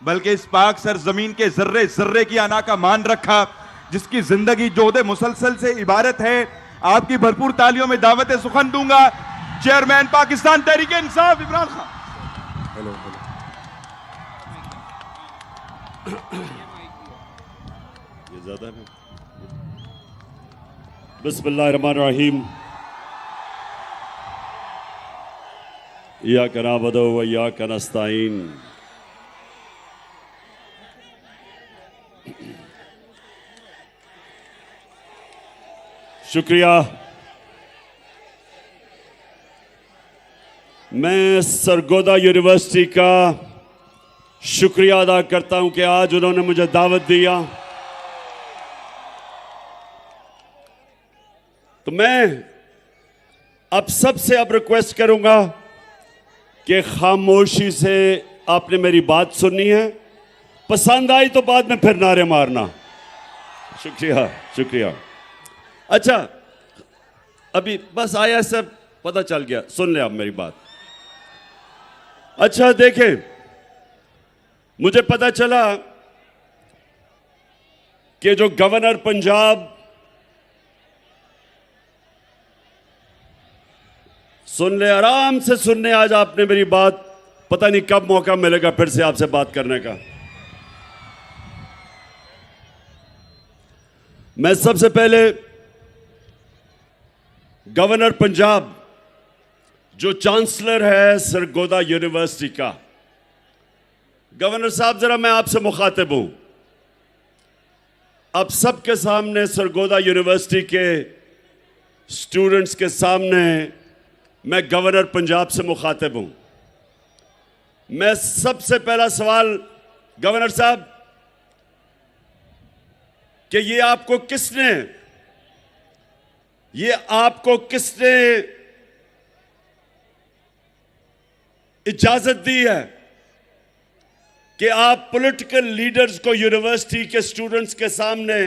बल्कि इस पाक सरजमीन के जर्रे जर्रे की अना का मान रखा, जिसकी जिंदगी जोदे मुसलसल से इबारत है। आपकी भरपूर तालियों में दावत सुखन दूंगा चेयरमैन पाकिस्तान तहरीक इंसाफ इमरान खान। हेलो ये ज्यादा है। बिस्मिल्लाहिर्रहमानिर्रहीम। इय्याका नअबुदु व इय्याका नस्तईन। शुक्रिया। मैं सरगोदा यूनिवर्सिटी का शुक्रिया अदा करता हूं कि आज उन्होंने मुझे दावत दिया। तो मैं अब सबसे रिक्वेस्ट करूंगा कि खामोशी से आपने मेरी बात सुननी है, पसंद आई तो बाद में फिर नारे मारना। शुक्रिया शुक्रिया। अच्छा, अभी बस आया, सब पता चल गया, सुन ले आप मेरी बात। अच्छा देखें, मुझे पता चला कि जो गवर्नर पंजाब, सुन ले, आराम से सुनने, आज आपने मेरी बात, पता नहीं कब मौका मिलेगा फिर से आपसे बात करने का। मैं सबसे पहले गवर्नर पंजाब, जो चांसलर है सरगोदा यूनिवर्सिटी का, गवर्नर साहब जरा मैं आपसे मुखातिब हूं। आप सबके सामने, सरगोदा यूनिवर्सिटी के स्टूडेंट्स के सामने, मैं गवर्नर पंजाब से मुखातिब हूं। मैं सबसे पहला सवाल गवर्नर साहब, कि ये आपको किसने इजाजत दी है कि आप पॉलिटिकल लीडर्स को यूनिवर्सिटी के स्टूडेंट्स के सामने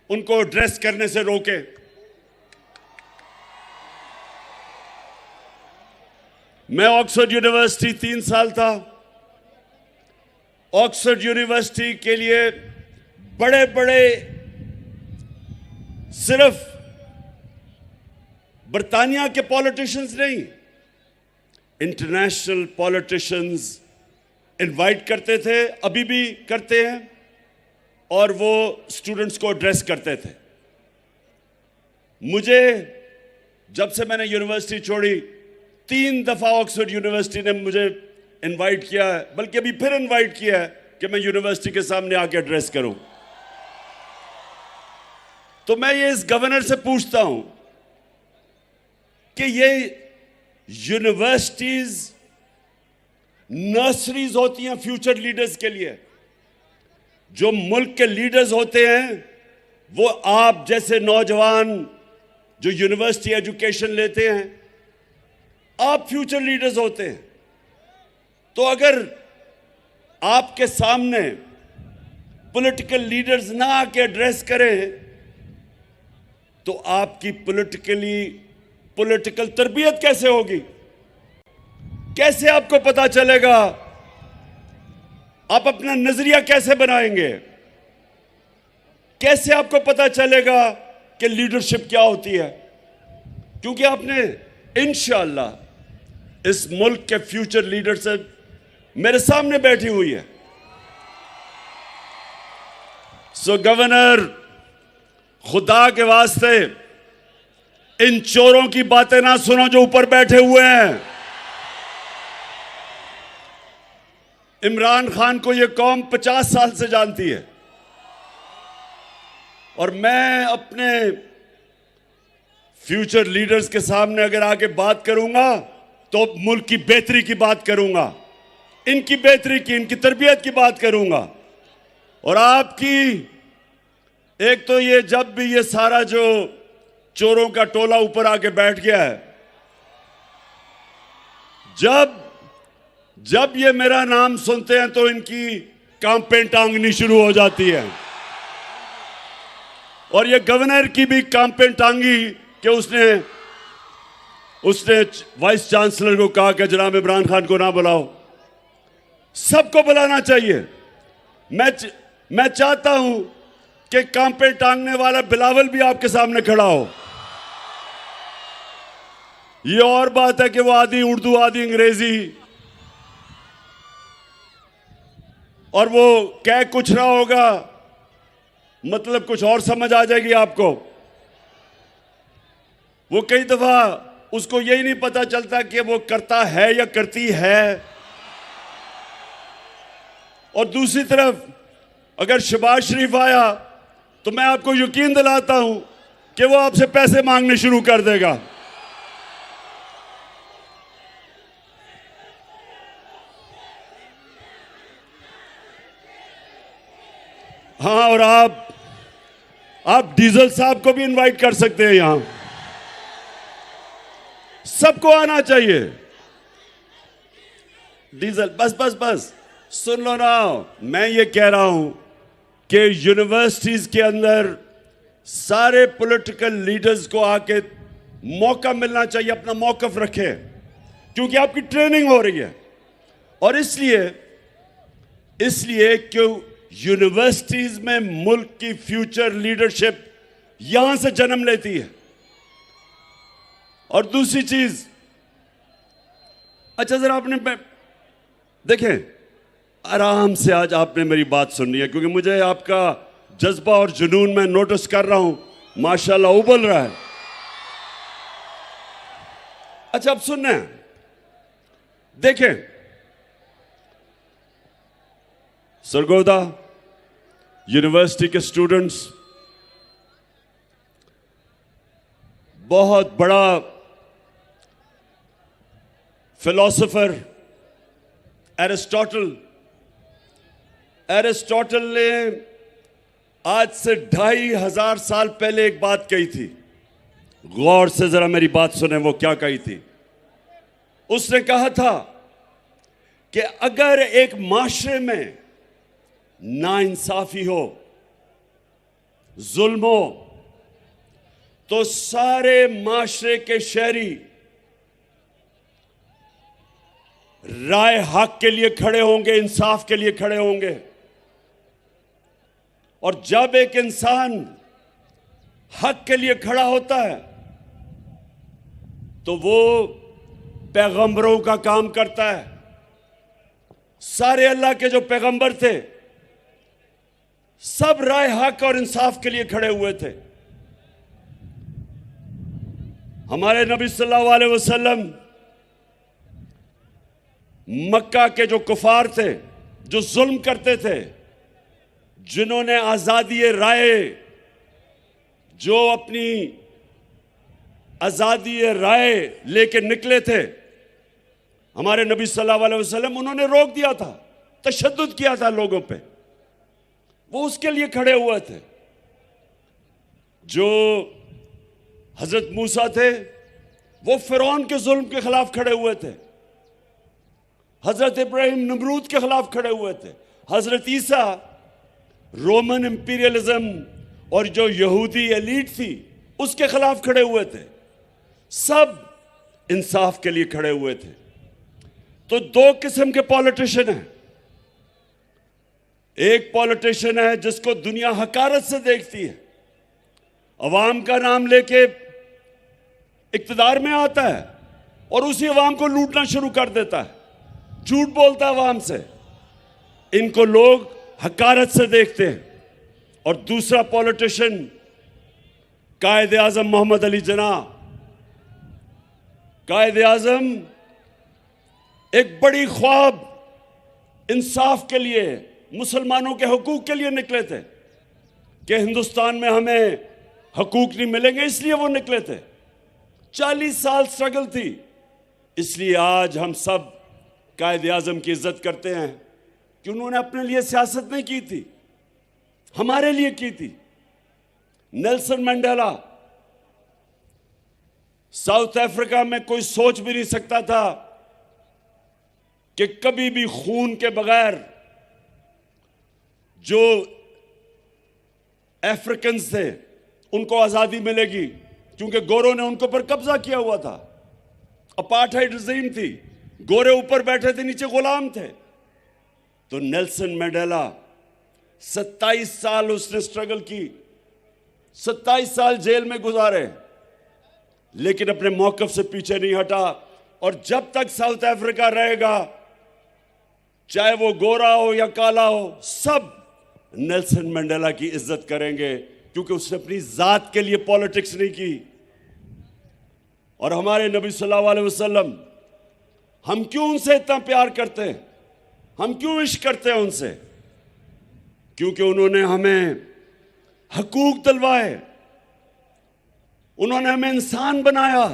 उनको एड्रेस करने से रोके? मैं ऑक्सफोर्ड यूनिवर्सिटी 3 साल था। ऑक्सफोर्ड यूनिवर्सिटी के लिए बड़े बड़े, सिर्फ बर्तानिया के पॉलिटिशियंस नहीं, इंटरनेशनल पॉलिटिशियंस इनवाइट करते थे, अभी भी करते हैं, और वो स्टूडेंट्स को एड्रेस करते थे। मुझे, जब से मैंने यूनिवर्सिटी छोड़ी, 3 दफा ऑक्सफोर्ड यूनिवर्सिटी ने मुझे इनवाइट किया है, बल्कि अभी फिर इनवाइट किया है कि मैं यूनिवर्सिटी के सामने आके एड्रेस करूं। तो मैं ये इस गवर्नर से पूछता हूं कि ये यूनिवर्सिटीज नर्सरीज होती हैं फ्यूचर लीडर्स के लिए। जो मुल्क के लीडर्स होते हैं वो आप जैसे नौजवान जो यूनिवर्सिटी एजुकेशन लेते हैं, आप फ्यूचर लीडर्स होते हैं। तो अगर आपके सामने पॉलिटिकल लीडर्स ना आके एड्रेस करें तो आपकी पॉलिटिकल तरबियत कैसे होगी? कैसे आपको पता चलेगा? आप अपना नजरिया कैसे बनाएंगे? कैसे आपको पता चलेगा कि लीडरशिप क्या होती है? क्योंकि आपने इंशाअल्लाह इस मुल्क के फ्यूचर लीडर से मेरे सामने बैठी हुई है। सो गवर्नर, खुदा के वास्ते इन चोरों की बातें ना सुनो जो ऊपर बैठे हुए हैं। इमरान खान को यह कौम 50 साल से जानती है, और मैं अपने फ्यूचर लीडर्स के सामने अगर आके बात करूंगा तो मुल्क की बेहतरी की बात करूंगा, इनकी बेहतरी की, इनकी तरबियत की बात करूंगा। और आपकी, एक तो ये, जब भी ये सारा जो चोरों का टोला ऊपर आके बैठ गया है, जब ये मेरा नाम सुनते हैं तो इनकी कांपें टांगनी शुरू हो जाती है। और ये गवर्नर की भी कांपें टांगी कि उसने वाइस चांसलर को कहा कि जनाब इमरान खान को ना बुलाओ। सबको बुलाना चाहिए, मैं चाहता हूं कि कांपे टांगने वाला बिलावल भी आपके सामने खड़ा हो। ये और बात है कि वो आधी उर्दू आधी अंग्रेजी, और वो कह कुछ रहा होगा, मतलब कुछ और समझ आ जाएगी आपको। वो कई दफा उसको यही नहीं पता चलता कि वो करता है या करती है। और दूसरी तरफ अगर शहबाज शरीफ आया तो मैं आपको यकीन दिलाता हूं कि वो आपसे पैसे मांगने शुरू कर देगा। हाँ, और आप डीजल साहब को भी इनवाइट कर सकते हैं। यहां सबको आना चाहिए। डीजल बस सुन लो ना, मैं ये कह रहा हूं कि यूनिवर्सिटीज के अंदर सारे पॉलिटिकल लीडर्स को आके मौका मिलना चाहिए, अपना मौकफ रखे, क्योंकि आपकी ट्रेनिंग हो रही है। और इसलिए क्यों यूनिवर्सिटीज में मुल्क की फ्यूचर लीडरशिप यहां से जन्म लेती है। और दूसरी चीज, अच्छा जरा आपने देखें, आराम से आज आपने मेरी बात सुननी है, क्योंकि मुझे आपका जज्बा और जुनून मैं नोटिस कर रहा हूं, माशाल्लाह उबल रहा है। अच्छा अब सुनना है, देखें सरगोदा यूनिवर्सिटी के स्टूडेंट्स, बहुत बड़ा फिलोसोफर एरिस्टोटल ने आज से 2500 साल पहले एक बात कही थी। गौर से जरा मेरी बात सुने, वो क्या कही थी। उसने कहा था कि अगर एक माशरे में नाइंसाफी हो, जुल्म हो, तो सारे माशरे के शहरी राय हक के लिए खड़े होंगे, इंसाफ के लिए खड़े होंगे। और जब एक इंसान हक के लिए खड़ा होता है तो वो पैगंबरों का काम करता है। सारे अल्लाह के जो पैगंबर थे सब राय हक और इंसाफ के लिए खड़े हुए थे। हमारे नबी सल्लल्लाहु अलैहि वसल्लम मक्का के जो कुफार थे, जो जुल्म करते थे, जिन्होंने आजादी राय, जो अपनी आजादी राय लेके निकले थे, हमारे नबी सल्लल्लाहु अलैहि वसल्लम उन्होंने रोक दिया था, तशद्दुद किया था लोगों पे। वो उसके लिए खड़े हुए थे। जो हजरत मूसा थे वो फिरौन के जुल्म के खिलाफ खड़े हुए थे। हजरत इब्राहिम नमरूद के खिलाफ खड़े हुए थे। हजरत ईसा रोमन इंपीरियलिज्म और जो यहूदी एलीट थी उसके खिलाफ खड़े हुए थे। सब इंसाफ के लिए खड़े हुए थे। तो दो किस्म के पॉलिटिशियन हैं। एक पॉलिटिशियन है जिसको दुनिया हकारत से देखती है, अवाम का नाम लेके इक्तदार में आता है और उसी अवाम को लूटना शुरू कर देता है, झूठ बोलता है अवाम से। इनको लोग हकारत से देखते हैं। और दूसरा पॉलिटिशियन कायदे आजम मोहम्मद अली जिन्ना। कायदे आजम एक बड़ी ख्वाब इंसाफ के लिए, मुसलमानों के हकूक के लिए निकले थे कि हिंदुस्तान में हमें हकूक नहीं मिलेंगे, इसलिए वो निकले थे। 40 साल स्ट्रगल थी। इसलिए आज हम सब कायदे आजम की इज्जत करते हैं कि उन्होंने अपने लिए सियासत नहीं की थी, हमारे लिए की थी। नेल्सन मंडेला, साउथ अफ्रीका में कोई सोच भी नहीं सकता था कि कभी भी खून के बगैर जो अफ्रीकन थे उनको आजादी मिलेगी, क्योंकि गोरों ने उनको पर कब्जा किया हुआ था। अपार्थाइड रिजीम थी, गोरे ऊपर बैठे थे, नीचे गुलाम थे। तो नेल्सन मंडेला 27 साल उसने स्ट्रगल की, 27 साल जेल में गुजारे, लेकिन अपने मौकफ से पीछे नहीं हटा। और जब तक साउथ अफ्रीका रहेगा, चाहे वो गोरा हो या काला हो, सब नेल्सन मंडेला की इज्जत करेंगे, क्योंकि उसने अपनी जात के लिए पॉलिटिक्स नहीं की। और हमारे नबी सल्लल्लाहु अलैहि वसल्लम, हम क्यों उनसे इतना प्यार करते हैं, हम क्यों इश्क करते हैं उनसे? क्योंकि उन्होंने हमें हकूक दिलवाए, उन्होंने हमें इंसान बनाया,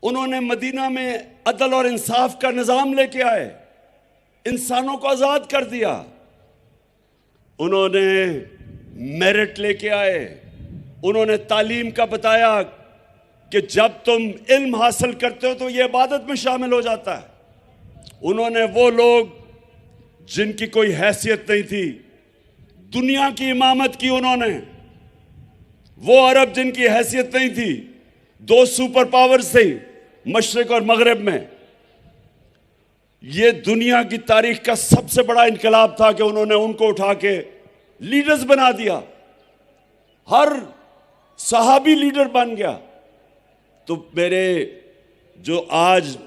उन्होंने मदीना में अदल और इंसाफ का निजाम लेके आए, इंसानों को आजाद कर दिया, उन्होंने मेरिट लेके आए, उन्होंने तालीम का बताया कि जब तुम इल्म हासिल करते हो तो ये इबादत में शामिल हो जाता है। उन्होंने वो लोग जिनकी कोई हैसियत नहीं थी, दुनिया की इमामत की उन्होंने। वो अरब जिनकी हैसियत नहीं थी, 2 सुपर पावर्स थी मशरिक और मगरिब में। ये दुनिया की तारीख का सबसे बड़ा इनकलाब था कि उन्होंने उनको उठा के लीडर्स बना दिया, हर सहाबी लीडर बन गया। तो मेरे जो आज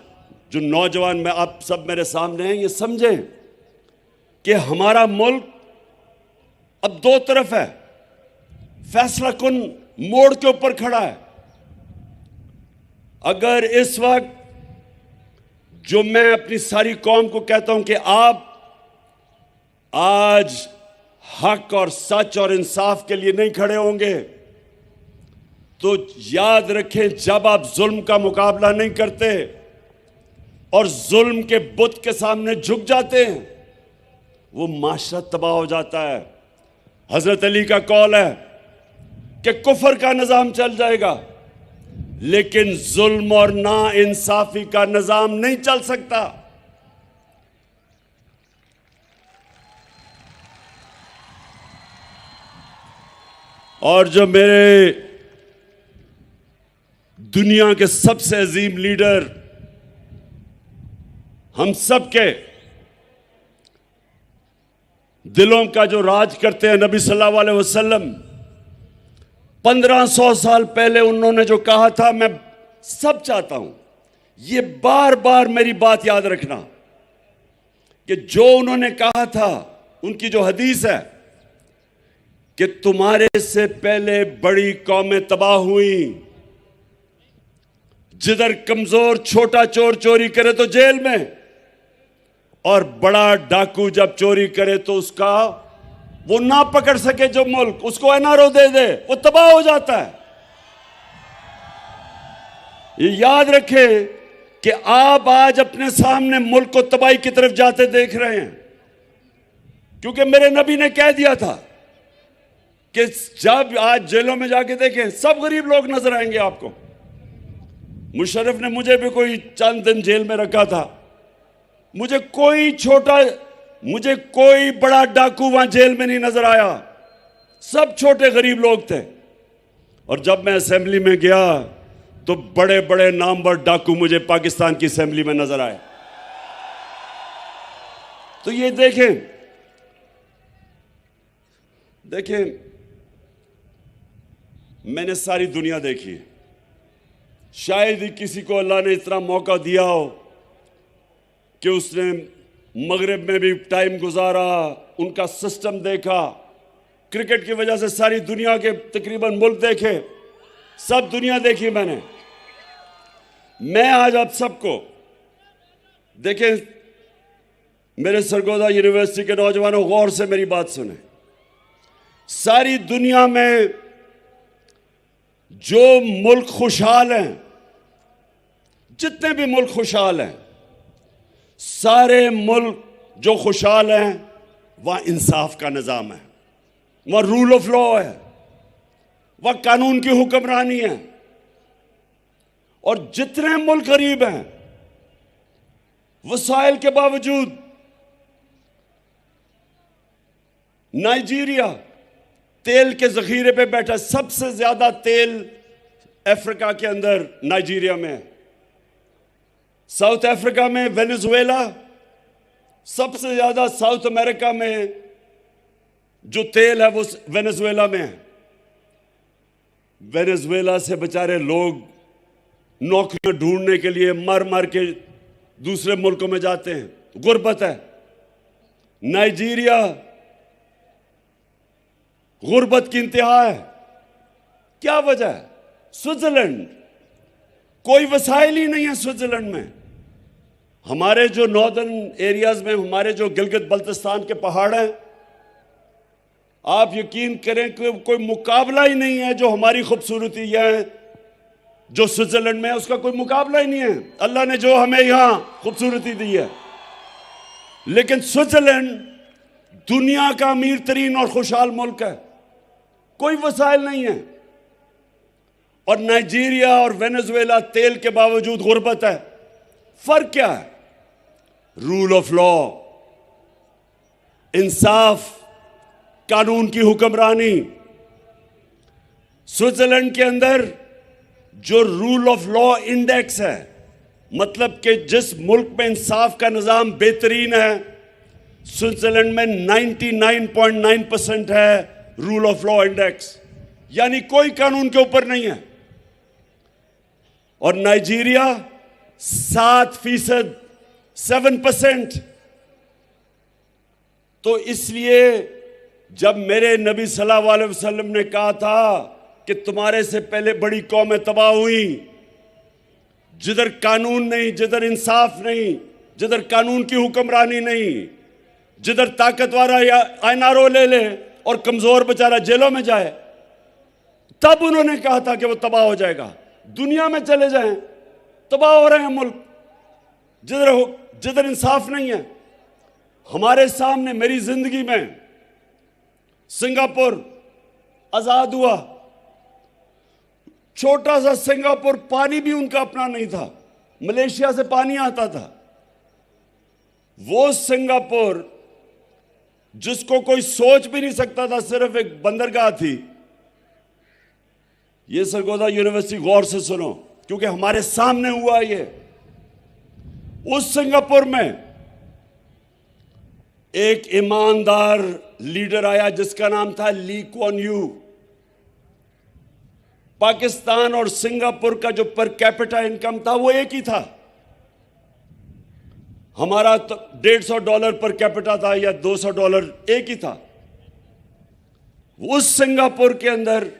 जो नौजवान में आप सब मेरे सामने हैं, ये समझें कि हमारा मुल्क अब 2 तरफ है, फैसला कुन मोड़ के ऊपर खड़ा है। अगर इस वक्त जो मैं अपनी सारी कौम को कहता हूं कि आप आज हक और सच और इंसाफ के लिए नहीं खड़े होंगे, तो याद रखें, जब आप जुल्म का मुकाबला नहीं करते और जुल्म के बुत के सामने झुक जाते हैं, वो माशरा तबाह हो जाता है। हजरत अली का कौल है कि कुफर का निजाम चल जाएगा, लेकिन जुल्म और ना इंसाफी का निजाम नहीं चल सकता। और जो मेरे दुनिया के सबसे अजीम लीडर, हम सब के दिलों का जो राज करते हैं, नबी सल्लल्लाहु अलैहि वसल्लम, 1500 साल पहले उन्होंने जो कहा था, मैं सब चाहता हूं ये बार बार मेरी बात याद रखना कि जो उन्होंने कहा था, उनकी जो हदीस है कि तुम्हारे से पहले बड़ी कौमें तबाह हुई, जिधर कमजोर छोटा चोर चोरी करे तो जेल में, और बड़ा डाकू जब चोरी करे तो उसका वो ना पकड़ सके जो मुल्क, उसको एनआरओ दे दे, वो तबाह हो जाता है। ये याद रखें कि आप आज अपने सामने मुल्क को तबाही की तरफ जाते देख रहे हैं, क्योंकि मेरे नबी ने कह दिया था कि जब आज जेलों में जाके देखें, सब गरीब लोग नजर आएंगे आपको। मुशर्रफ ने मुझे भी कोई चंद दिन जेल में रखा था, मुझे कोई बड़ा डाकू वहां जेल में नहीं नजर आया, सब छोटे गरीब लोग थे। और जब मैं असेंबली में गया तो बड़े बड़े नामवर डाकू मुझे पाकिस्तान की असेंबली में नजर आए। तो ये देखें, मैंने सारी दुनिया देखी है, शायद ही किसी को अल्लाह ने इतना मौका दिया हो कि उसने मगरिब में भी टाइम गुजारा, उनका सिस्टम देखा। क्रिकेट की वजह से सारी दुनिया के तकरीबन मुल्क देखे, सब दुनिया देखी मैंने। मैं आज आप सबको देखें, मेरे सरगोदा यूनिवर्सिटी के नौजवानों, गौर से मेरी बात सुने। सारी दुनिया में जो मुल्क खुशहाल हैं, जितने भी मुल्क खुशहाल हैं, सारे मुल्क जो खुशहाल हैं, वहां इंसाफ का निजाम है, वहां रूल ऑफ लॉ है, वहां कानून की हुक्मरानी है। और जितने मुल्क गरीब हैं, वसाइल के बावजूद, नाइजीरिया तेल के जखीरे पे बैठा, सबसे ज्यादा तेल अफ्रीका के अंदर नाइजीरिया में है। साउथ अफ्रीका में वेनेजुएला, सबसे ज्यादा साउथ अमेरिका में जो तेल है वो वेनेजुएला में है। वेनेजुएला से बेचारे लोग नौकरियां ढूंढने के लिए मर मर के दूसरे मुल्कों में जाते हैं, गुर्बत है। नाइजीरिया गुर्बत की इंतहा है। क्या वजह है? स्विट्जरलैंड, कोई वसाइल ही नहीं है स्विट्जरलैंड में। हमारे जो नॉर्दर्न एरियाज में, हमारे जो गिलगित बल्तिस्तान के पहाड़ हैं, आप यकीन करें कि कोई मुकाबला ही नहीं है। जो हमारी खूबसूरती है, जो स्विट्जरलैंड में है, उसका कोई मुकाबला ही नहीं है। अल्लाह ने जो हमें यहां खूबसूरती दी है। लेकिन स्विट्जरलैंड दुनिया का अमीर तरीन और खुशहाल मुल्क है, कोई वसाइल नहीं है। और नाइजीरिया और वेनेजुएला तेल के बावजूद गुर्बत है। फर्क क्या है? रूल ऑफ लॉ, इंसाफ, कानून की हुक्मरानी। स्विट्जरलैंड के अंदर जो रूल ऑफ लॉ इंडेक्स है, मतलब कि जिस मुल्क में इंसाफ का निजाम बेहतरीन है, स्विट्जरलैंड में 99.9% है रूल ऑफ लॉ इंडेक्स, यानी कोई कानून के ऊपर नहीं है। और नाइजीरिया 7%, 7%। तो इसलिए जब मेरे नबी सल्लल्लाहु अलैहि वसल्लम ने कहा था कि तुम्हारे से पहले बड़ी कौमें तबाह हुई, जिधर कानून नहीं, जिधर इंसाफ नहीं, जिधर कानून की हुक्मरानी नहीं, जिधर ताकतवर या आईनारो ले ले और कमजोर बेचारा जेलों में जाए, तब उन्होंने कहा था कि वो तबाह हो जाएगा। दुनिया में चले जाएं, तबाह हो रहे हैं मुल्क जिधर इंसाफ नहीं है। हमारे सामने मेरी जिंदगी में सिंगापुर आजाद हुआ, छोटा सा सिंगापुर, पानी भी उनका अपना नहीं था, मलेशिया से पानी आता था। वो सिंगापुर जिसको कोई सोच भी नहीं सकता था, सिर्फ एक बंदरगाह थी। ये सरगोदा यूनिवर्सिटी गौर से सुनो, क्योंकि हमारे सामने हुआ ये। उस सिंगापुर में एक ईमानदार लीडर आया जिसका नाम था ली क्वान यू। पाकिस्तान और सिंगापुर का जो पर कैपिटा इनकम था वो एक ही था। हमारा तो $150 पर कैपिटा था या $200, एक ही था। उस सिंगापुर के अंदर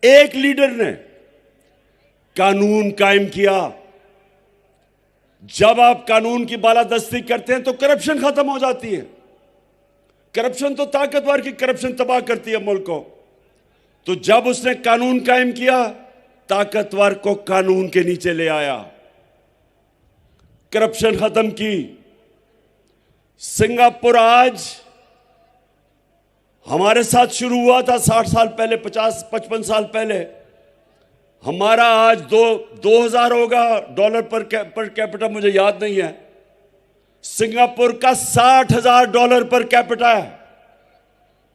एक लीडर ने कानून कायम किया। जब आप कानून की बालादस्ती करते हैं तो करप्शन खत्म हो जाती है। करप्शन तो ताकतवर की करप्शन तबाह करती है मुल्क को। तो जब उसने कानून कायम किया, ताकतवर को कानून के नीचे ले आया, करप्शन खत्म की। सिंगापुर आज हमारे साथ शुरू हुआ था 60 साल पहले, 50-55 साल पहले। हमारा आज 2000 होगा डॉलर पर कैपिटा, मुझे याद नहीं है। सिंगापुर का $60,000 पर कैपिटा है।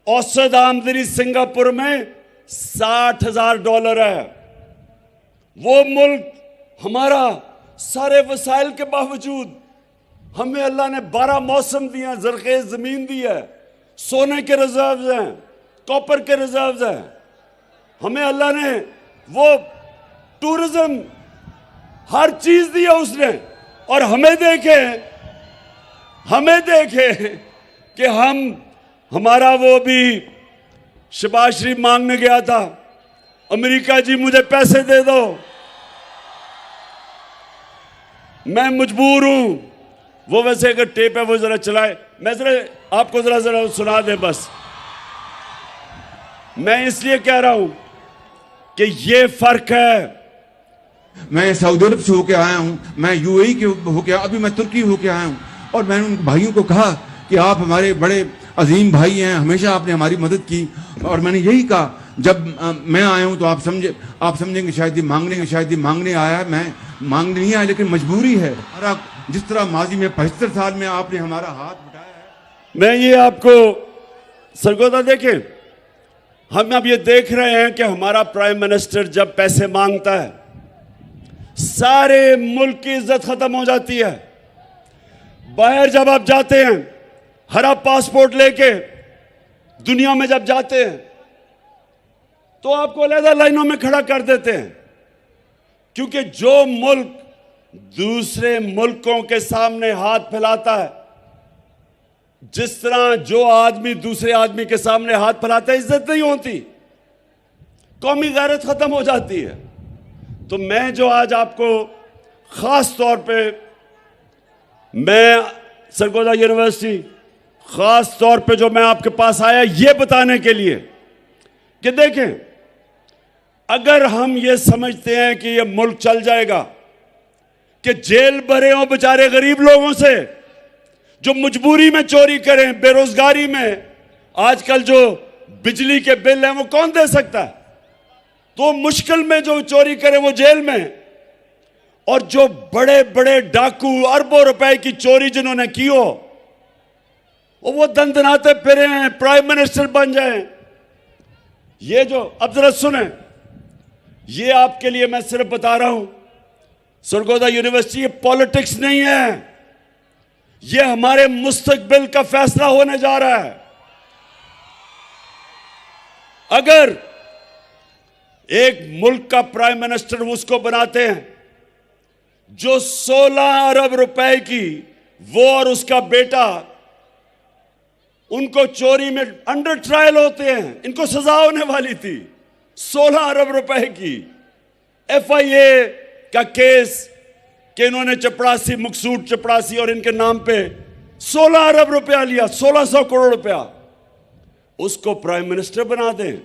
औसत आमदनी सिंगापुर में $60,000 है। वो मुल्क हमारा सारे वसाइल के बावजूद, हमें अल्लाह ने 12 मौसम दिए, ज़रख़ेज़ ज़मीन दी है, सोने के रिजर्व्स हैं, कॉपर के रिजर्व्स हैं। हमें अल्लाह ने वो टूरिज्म, हर चीज़ दी है उसने। और हमें देखे कि हमारा वो भी शहबाज शरीफ मांगने गया था, अमेरिका जी मुझे पैसे दे दो, मैं मजबूर हूं। वो वैसे अगर टेप है वो जरा चलाए, मैं जरा आपको जरा सुना दे बस। मैं इसलिए कह रहा हूं कि ये फर्क है। मैं सऊदी अरब से होके आया हूं, मैं यूएई के होके, अभी मैं तुर्की होके आया हूं। और मैंने उन भाइयों को कहा कि आप हमारे बड़े अजीम भाई हैं, हमेशा आपने हमारी मदद की। और मैंने यही कहा, जब मैं आया हूं तो आप समझेंगे शायद ये मांगने आया। मैं मांगने नहीं आया, लेकिन मजबूरी है। जिस तरह माजी में 75 साल में आपने हमारा हाथ उठाया है। मैं ये आपको सरगोदा देखें, हम अब ये देख रहे हैं कि हमारा प्राइम मिनिस्टर जब पैसे मांगता है, सारे मुल्क की इज्जत खत्म हो जाती है। बाहर जब आप जाते हैं हरा पासपोर्ट लेके, दुनिया में जब जाते हैं तो आपको अलग लाइनों में खड़ा कर देते हैं, क्योंकि जो मुल्क दूसरे मुल्कों के सामने हाथ फैलाता है, जिस तरह जो आदमी दूसरे आदमी के सामने हाथ फैलाता है, इज्जत नहीं होती, कौमी गैरत खत्म हो जाती है। तो मैं जो आज आपको खास तौर पे, मैं सरगोदा यूनिवर्सिटी खास तौर पे जो मैं आपके पास आया ये बताने के लिए कि देखें, अगर हम ये समझते हैं कि ये मुल्क चल जाएगा, कि जेल भरे हो बेचारे गरीब लोगों से जो मजबूरी में चोरी करें, बेरोजगारी में, आजकल जो बिजली के बिल हैं वो कौन दे सकता है, तो मुश्किल में जो चोरी करे वो जेल में, और जो बड़े बड़े डाकू अरबों रुपए की चोरी जिन्होंने की हो वो दंदनाते फिरे हैं, प्राइम मिनिस्टर बन जाएं। ये जो, अब जरा सुने, ये आपके लिए मैं सिर्फ बता रहा हूं, सरगोदा यूनिवर्सिटी ये पॉलिटिक्स नहीं है, ये हमारे मुस्तकबिल का फैसला होने जा रहा है। अगर एक मुल्क का प्राइम मिनिस्टर उसको बनाते हैं जो 16 अरब रुपए की, वो और उसका बेटा, उनको चोरी में अंडर ट्रायल होते हैं, इनको सजा होने वाली थी, 16 अरब रुपए की FIA का केस कि इन्होंने चपरासी, मकसूद चपरासी और इनके नाम पे 16 अरब रुपया लिया, 1600 करोड़ रुपया, उसको प्राइम मिनिस्टर बना दें।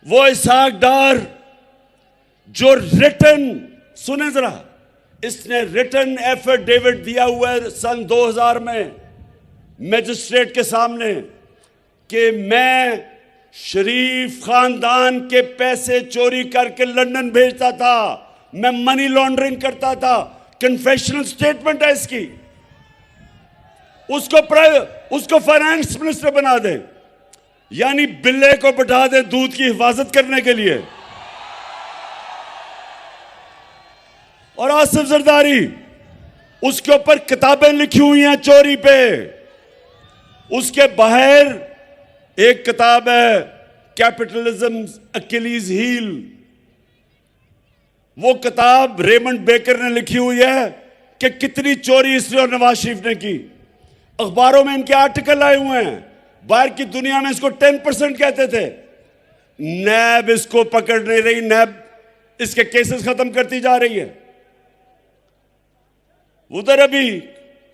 वो इसहाक डार जो रिटन, सुने जरा, इसने रिटन एफिडेविट दिया हुआ है सन 2000 में मैजिस्ट्रेट के सामने कि मैं शरीफ खानदान के पैसे चोरी करके लंदन भेजता था, मैं मनी लॉन्ड्रिंग करता था, कन्फेशनल स्टेटमेंट है इसकी, उसको फाइनेंस मिनिस्टर बना दें, यानी बिल्ले को बैठा दें दूध की हिफाजत करने के लिए। और आसिफ जरदारी, उसके ऊपर किताबें लिखी हुई हैं चोरी पे, उसके बाहर एक किताब है कैपिटलिज्म अकिलीज हील, वो किताब रेमंड बेकर ने लिखी हुई है कि कितनी चोरी इसने और नवाज शरीफ ने की। अखबारों में इनके आर्टिकल आए हुए हैं, बाहर की दुनिया में इसको 10% कहते थे, नैब इसको पकड़ नहीं रही, नैब इसके केसेस खत्म करती जा रही है। उधर अभी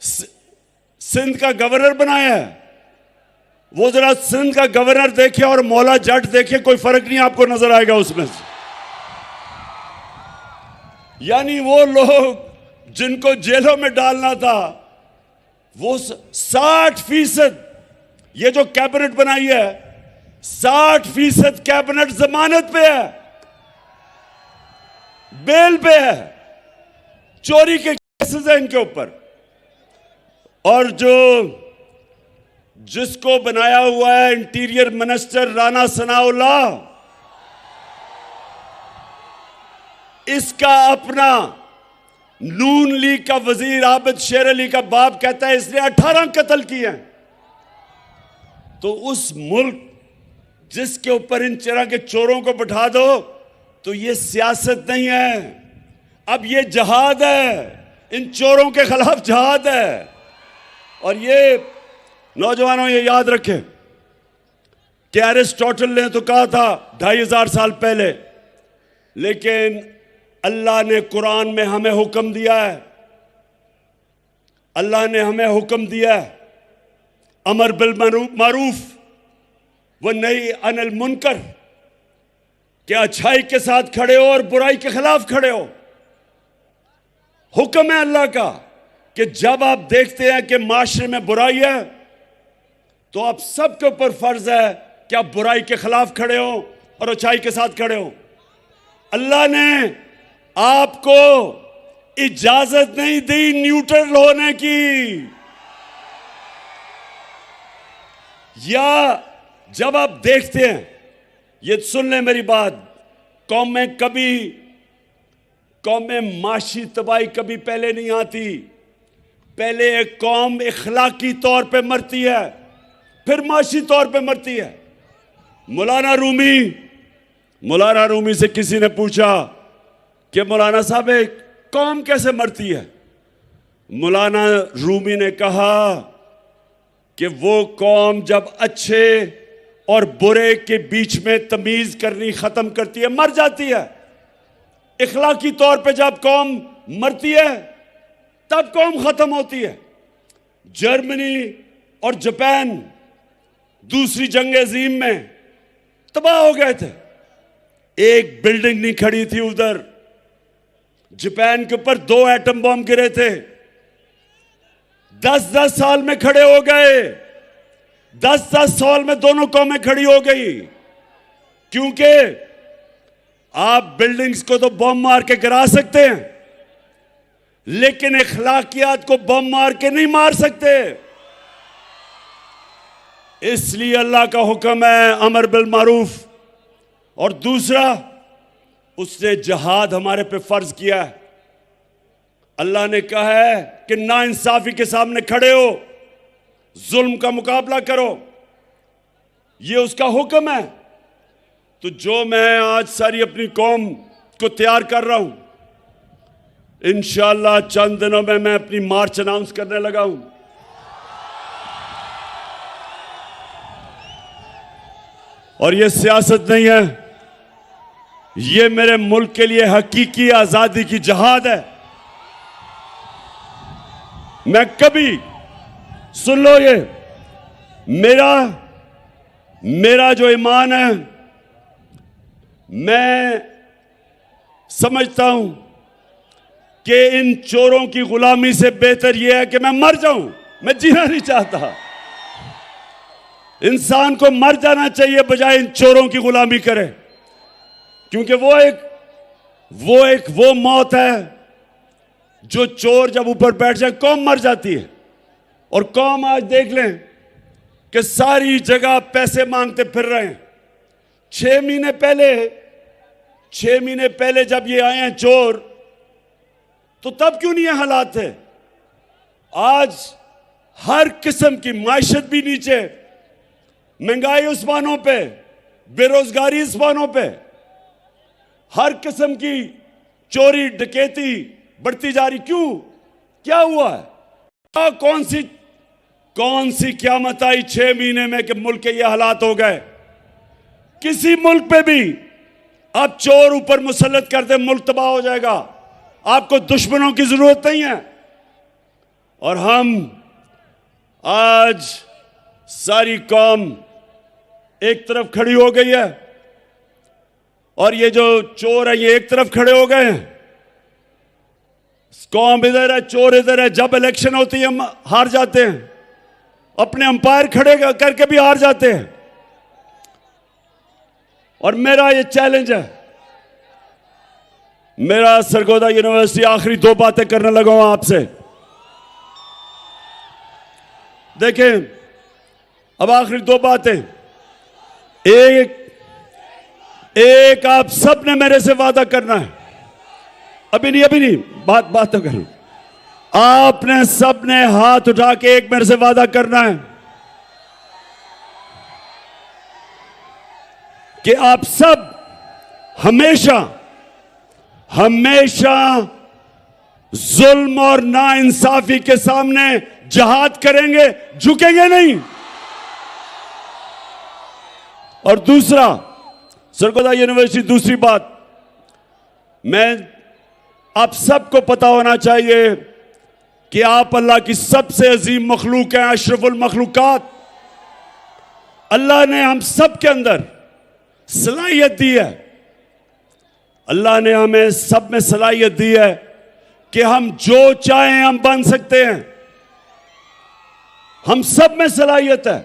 सिंध का गवर्नर बनाया है, वो जरा सिंध का गवर्नर देखे और मौला जट देखे, कोई फर्क नहीं आपको नजर आएगा उसमें। यानी वो लोग जिनको जेलों में डालना था, वो 60%, ये जो कैबिनेट बनाई है 60% कैबिनेट जमानत पे है, बेल पे है, चोरी के केसेस है इनके ऊपर। और जो जिसको बनाया हुआ है इंटीरियर मिनिस्टर राना सनाउल्लाह, इसका अपना नून लीग का वजीर आबिद शेर अली का बाप कहता है इसने 18 कत्ल किए हैं। तो उस मुल्क जिसके ऊपर इन तरह के चोरों को बैठा दो, तो ये सियासत नहीं है, अब ये जहाद है, इन चोरों के खिलाफ जहाद है। और ये नौजवानों ये याद रखें कि एरिस्टोटल ने तो कहा था 2500 साल पहले, लेकिन अल्लाह ने कुरान में हमें हुक्म दिया है, अल्लाह ने हमें हुक्म दिया है अमर बिल मारूफ व नही अनिल मुनकर, कि अच्छाई के साथ खड़े हो और बुराई के खिलाफ खड़े हो। हुक्म है अल्लाह का कि जब आप देखते हैं कि माशरे में बुराई है, तो आप सबके ऊपर फर्ज है कि आप बुराई के खिलाफ खड़े हो और अच्छाई के साथ खड़े हो। अल्लाह ने आपको इजाजत नहीं दी न्यूट्रल होने की, या जब आप देखते हैं, ये सुन लें मेरी बात, कौमें माशी तबाही कभी पहले नहीं आती, पहले एक कौम इखलाकी तौर पे मरती है, फिर माशी तौर पे मरती है। मौलाना रूमी से किसी ने पूछा कि मौलाना साहब एक कौम कैसे मरती है? मौलाना रूमी ने कहा कि वो कौम जब अच्छे और बुरे के बीच में तमीज करनी खत्म करती है, मर जाती है। इखलाकी तौर पे जब कौम मरती है तब कौम खत्म होती है। जर्मनी और जापान दूसरी जंग अजीम में तबाह हो गए थे। एक बिल्डिंग नहीं खड़ी थी उधर। जापान के ऊपर 2 एटम बम गिरे थे, 10-10 साल में खड़े हो गए। 10-10 साल में दोनों कौमें खड़ी हो गई, क्योंकि आप बिल्डिंग्स को तो बम मार के गिरा सकते हैं, लेकिन इखलाकियात को बम मार के नहीं मार सकते। इसलिए अल्लाह का हुक्म है अमर बिल मारूफ, और दूसरा उसने जिहाद हमारे पे फर्ज किया है। अल्लाह ने कहा है कि नाइंसाफी के सामने खड़े हो, जुल्म का मुकाबला करो, ये उसका हुक्म है। तो जो मैं आज सारी अपनी कौम को तैयार कर रहा हूं, इंशाअल्लाह चंद दिनों में मैं अपनी मार्च अनाउंस करने लगा हूं। और ये सियासत नहीं है, ये मेरे मुल्क के लिए हकीकी आजादी की जहाद है। मैं कभी, सुन लो, ये मेरा जो ईमान है, मैं समझता हूं कि इन चोरों की गुलामी से बेहतर यह है कि मैं मर जाऊं। मैं जीना नहीं चाहता। इंसान को मर जाना चाहिए बजाय इन चोरों की गुलामी करे, क्योंकि वो मौत है जो चोर जब ऊपर बैठ जाए कौम मर जाती है। और कौम आज देख लें कि सारी जगह पैसे मांगते फिर रहे हैं। 6 महीने पहले जब ये आए हैं चोर, तो तब क्यों नहीं ये हालात थे? आज हर किस्म की माइशत भी नीचे, महंगाई उस्मानों पे, बेरोजगारी उस्मानों पे, हर किस्म की चोरी डकैती बढ़ती जा रही। क्यों? क्या हुआ है? कौन सी क़यामत आई 6 महीने में कि मुल्क के ये हालात हो गए? किसी मुल्क पे भी आप चोर ऊपर मुसल्लत कर दे, मुल्क तबाह हो जाएगा। आपको दुश्मनों की जरूरत नहीं है। और हम आज सारी कौम एक तरफ खड़ी हो गई है, और ये जो चोर है ये एक तरफ खड़े हो गए हैं। कौम इधर है, चोर इधर है। जब इलेक्शन होती है हम हार जाते हैं, अपने अंपायर खड़े करके भी हार जाते हैं। और मेरा ये चैलेंज है, मेरा सरगोदा यूनिवर्सिटी आखिरी 2 बातें करने लगा हूं आपसे। देखें, अब आखिरी 2 बातें। एक आप सब ने मेरे से वादा करना है। अभी नहीं, बात तो करूं। आपने सब ने हाथ उठा के एक मेरे से वादा करना है कि आप सब हमेशा जुल्म और नाइंसाफी के सामने जिहाद करेंगे, झुकेंगे नहीं। और दूसरा, सरगोदा यूनिवर्सिटी, दूसरी बात, मैं आप सबको पता होना चाहिए कि आप अल्लाह की सबसे अजीम मखलूक हैं, अशरफुल मखलूकात। अल्लाह ने हम सब के अंदर सलाहियत दी है। अल्लाह ने हमें सब में सलाहियत दी है कि हम जो चाहें हम बन सकते हैं। हम सब में सलाहियत है।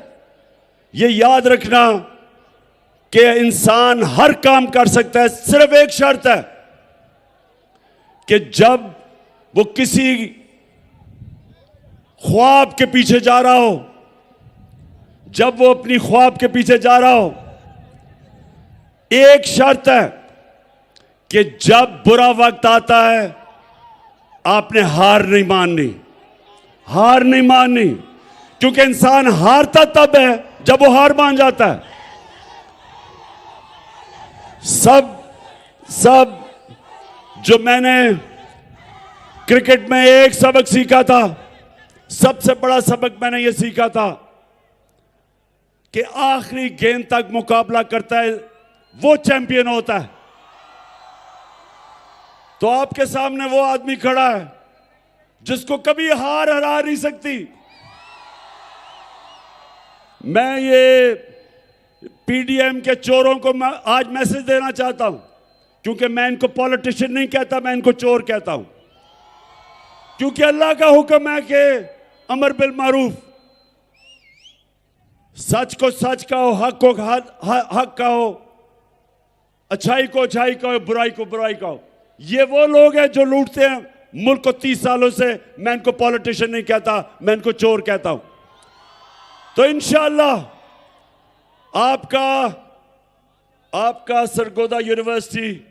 ये याद रखना कि इंसान हर काम कर सकता है, सिर्फ एक शर्त है कि जब वो किसी ख्वाब के पीछे जा रहा हो, जब वो अपनी ख्वाब के पीछे जा रहा हो, एक शर्त है कि जब बुरा वक्त आता है आपने हार नहीं माननी, क्योंकि इंसान हारता तब है जब वो हार मान जाता है। सब जो मैंने क्रिकेट में एक सबक सीखा था, सबसे बड़ा सबक मैंने ये सीखा था कि आखिरी गेंद तक मुकाबला करता है वो चैंपियन होता है। तो आपके सामने वो आदमी खड़ा है जिसको कभी हार हरा नहीं सकती। मैं ये पीडीएम के चोरों को मैं आज मैसेज देना चाहता हूं, क्योंकि मैं इनको पॉलिटिशियन नहीं कहता, मैं इनको चोर कहता हूं। क्योंकि अल्लाह का हुक्म है कि अमर बिल मारूफ, सच को सच कहो, हक को हक कहो, अच्छाई को अच्छाई कहो, बुराई को बुराई कहो। ये वो लोग हैं जो लूटते हैं मुल्क को 30 सालों से। मैं इनको पॉलिटिशियन नहीं कहता, मैं इनको चोर कहता हूं। तो इंशाअल्लाह आपका सरगोदा यूनिवर्सिटी,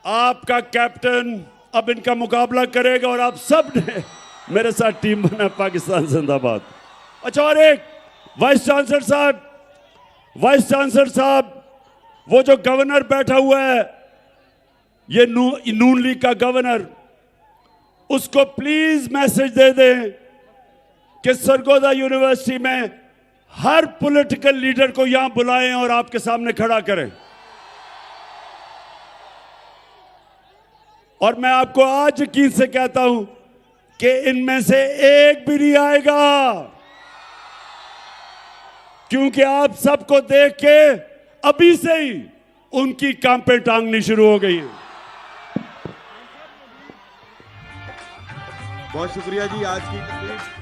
आपका कैप्टन अब इनका मुकाबला करेगा और आप सब ने मेरे साथ टीम बना पाकिस्तान जिंदाबाद। अच्छा, और एक वाइस चांसलर साहब, वो जो गवर्नर बैठा हुआ है, ये नून लीग का गवर्नर, उसको प्लीज मैसेज दे दें कि सरगोदा यूनिवर्सिटी में हर पॉलिटिकल लीडर को यहां बुलाएं और आपके सामने खड़ा करें। और मैं आपको आज यकीन से कहता हूं कि इनमें से एक भी नहीं आएगा, क्योंकि आप सबको देख के अभी से ही उनकी कांपे टांगनी शुरू हो गई है। बहुत शुक्रिया जी आज की